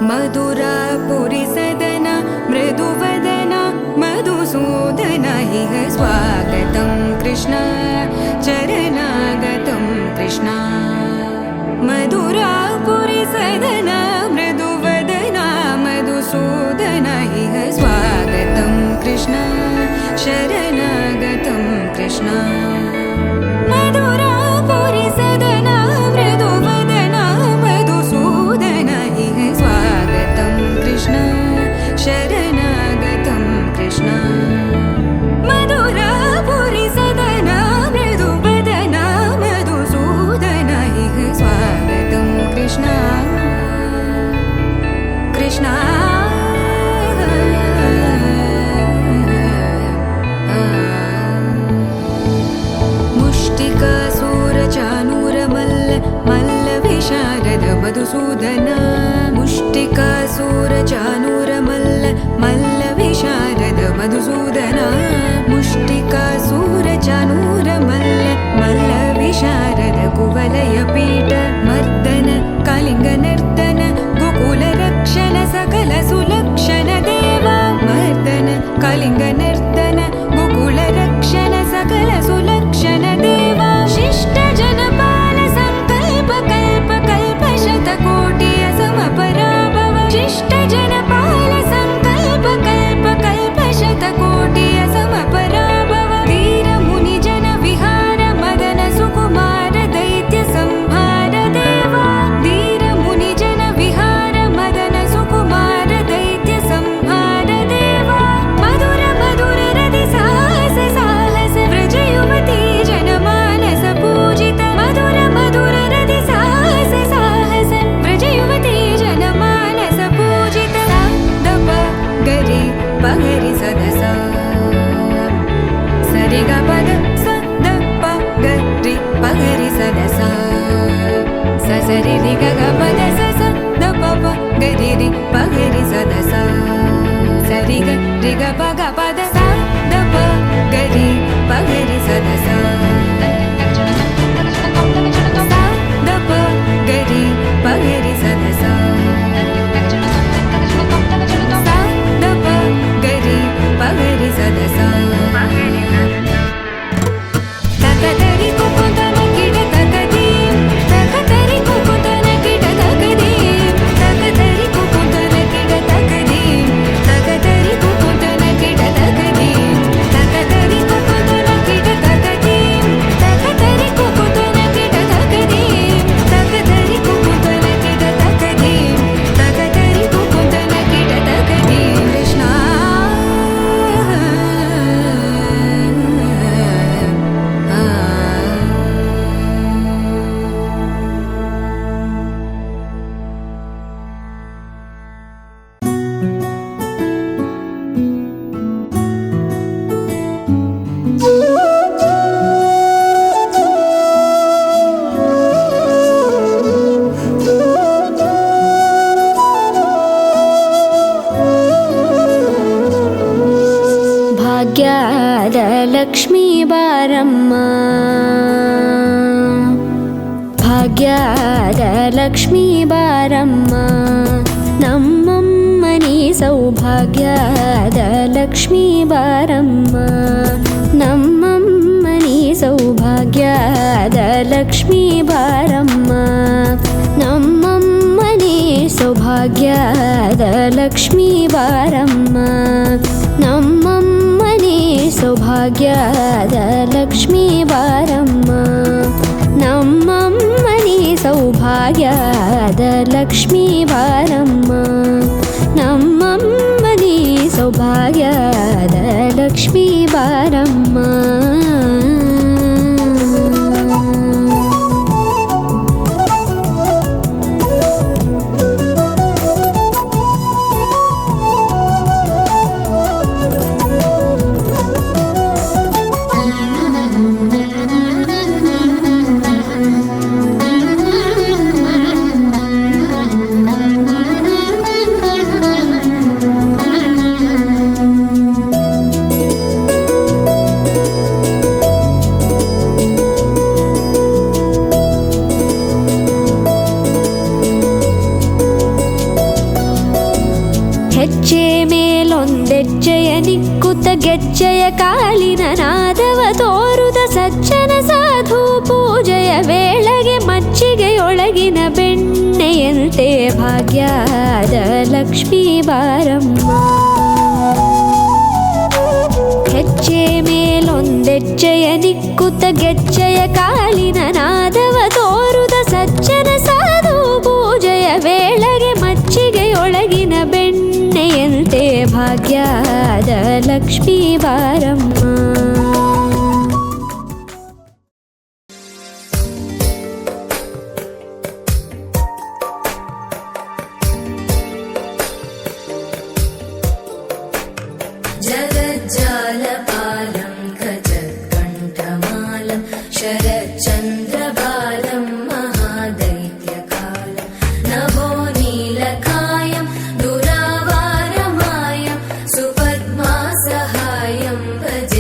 मधुरापुरिसदन मृदुवदन मधुसूदन इह स्वागतं कृष्ण चरणागतं कृष्ण। मधुरापुरिसदन मृदुवदन मधुसूदन इह स्वागतं कृष्ण शरणागतं कृष्ण। मधुरापुरिसदन मृदुवदन मधुसूदन इह स्वागतं कृष्ण शरणागतं कृष्ण। मधुरापुरिसदन मृदुवदन मधुसूदन इह स्वागतं कृष्ण कृष्ण। मुष्टिकासूरचानूरमल्ल मल्लविशारद मधुसूदन। मुष्टिकासूरचानूरमल्ल मल्लविशारद मधुसूदन। मुष्टिकासूरचानूरमल्ल मल्लविशारद कुवलयपीठ मर्दन कलिङ्गनर्तन गोकुलरक्षण सकल सुलक्षण देवा मर्दन कलिङ्गनर्तन गोकुलरक्षण सकल सुलक्षण देवा। शिष्ट जनपाल संकल्प कल्प कल्प शतकोटि असमपराभव। शिष्ट जनपाल संकल्प कल्प कल्प शतकोटि असमपराभव। धीर मुनि जन विहार मदन सुकुमार दैत्य संहार देवा। धीर मुनि जन विहार मदन सुकुमार दैत्य संहार देवा। मधुर मधुर रति साहस साहस व्रज युवती जनमानस पूजित। मधुर मधुर रति साहस साहस व्रज युवती जनमानस पूजित। सा द प गरि पगरि सद सा सरि ग पद स द प गरि पगरि सद सा स सरि रि ग ग पद स स द प प गरि रि पगरि सद सा सरि ग रि ग प ग पद सा द प गरि पगरि सद सा सा द प गरि पगरि सद सा सा द प गरि पगरि सद सा। तकतरि कुकुतन किट तकदीं तकतरि कुकुतन किट तकदीं तकतरि कुकुतन किट तकदीं तकतरि कुकुतन किट तकदीं तकतरि कुकुतन किट तकदीं तकतरि कुकुतन किट तकदीं तकतरि कुकुतन किट तकदीं तकतरि कुकुतन किट तकदीं। कृष्ण ಭಾಗ್ಯದ ಲಕ್ಷ್ಮೀ ಬಾರಮ್ಮ ಭಾಗ್ಯದ ಲಕ್ಷ್ಮೀ ಬಾರಮ್ಮ ನಮ್ಮಮ್ಮನಿ ಸೌಭಾಗ್ಯದ ಲಕ್ಷ್ಮೀ ಬಾರಮ್ಮ ನಮ್ಮಮ್ಮನಿ ಸೌಭಾಗ್ಯದ ಲಕ್ಷ್ಮೀ ಬಾರಮ್ಮ ನಮ್ಮಮ್ಮನಿ ಸೌಭಾಗ್ಯದ ಲಕ್ಷ್ಮೀ ಬಾರಮ್ಮ ನಮ್ಮಮ್ಮನಿ ಸೌಭಾಗ್ಯದ ಲಕ್ಷ್ಮೀ ಬಾರಮ್ಮ ನಮ್ಮಮ್ಮನಿ ಸೌಭಾಗ್ಯದ ಲಕ್ಷ್ಮೀ ಬಾರಮ್ಮ ನಮ್ಮಮ್ಮನಿ ಸೌಭಾಗ್ಯದ ಲಕ್ಷ್ಮೀ ಬಾರಮ್ಮ. ನಿಕ್ಕುತ ಗೆಜ್ಜೆಯ ಕಾಲಿನ ನಾದವ ತೋರುದ ಸಜ್ಜನ ಸಾಧು ಪೂಜೆಯ ವೇಳೆಗೆ ಮಜ್ಜಿಗೆಯೊಳಗಿನ ಬೆಣ್ಣೆಯಂತೆ ಭಾಗ್ಯದ ಲಕ್ಷ್ಮೀ ಬಾರಮ್ಮ. ಹೆಜ್ಜೆ ಮೇಲೊಂದೆಜ್ಜೆಯ ನಿಕ್ಕುತ ಗೆಜ್ಜೆಯ ಕಾಲಿನ ನಾದವ ತೋರುದ ಸಜ್ಜನ ಸಾಧು ಪೂಜೆಯ ವೇಳೆಗೆ ಮಜ್ಜಿಗೆಯೊಳಗಿನ ಬೆಣ್ಣೆಯಂತೆ ಭಾಗ್ಯದ ಲಕ್ಷ್ಮೀ ಬಾರಮ್ಮ. जगज्जालपालं गजत्कण्ठमालं शरच्चन्द्रबालं महादैत्यकालं नभोनीलकायं दुरावारमायं सुपद्मासहायं भज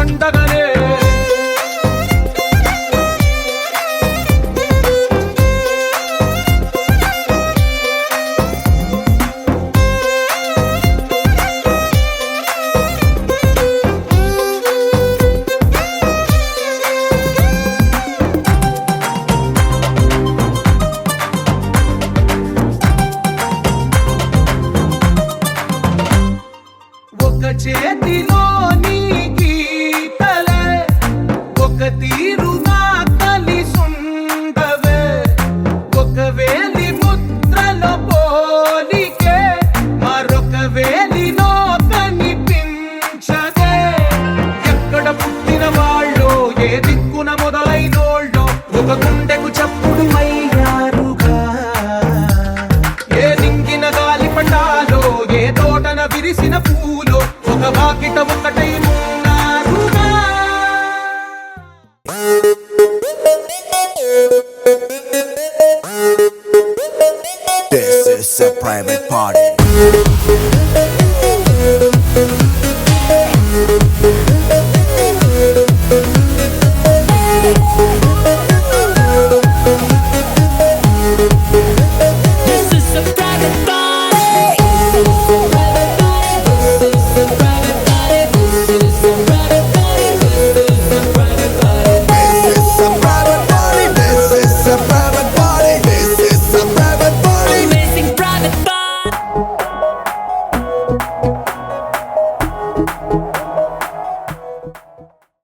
పండగనే. ఒక చేతిలో నీ గీతలే ఒక తీరుగా కలిసుండవే, ఒక వేలి ముద్రల పోలికే మరొక వేలిలో కనిపించదే. ఎక్కడ పుట్టిన వాళ్ళో ఏ దిక్కున మొదలైనోళ్ళో ఒక గుండెకు చప్పుడు అయ్యారుగా. ఏ దింగిన గాలి పటాలో ఏ తోటన విరిసిన పూలో ఒక వాకిట ఒకటై ఉన్నారుగా. This is a private party.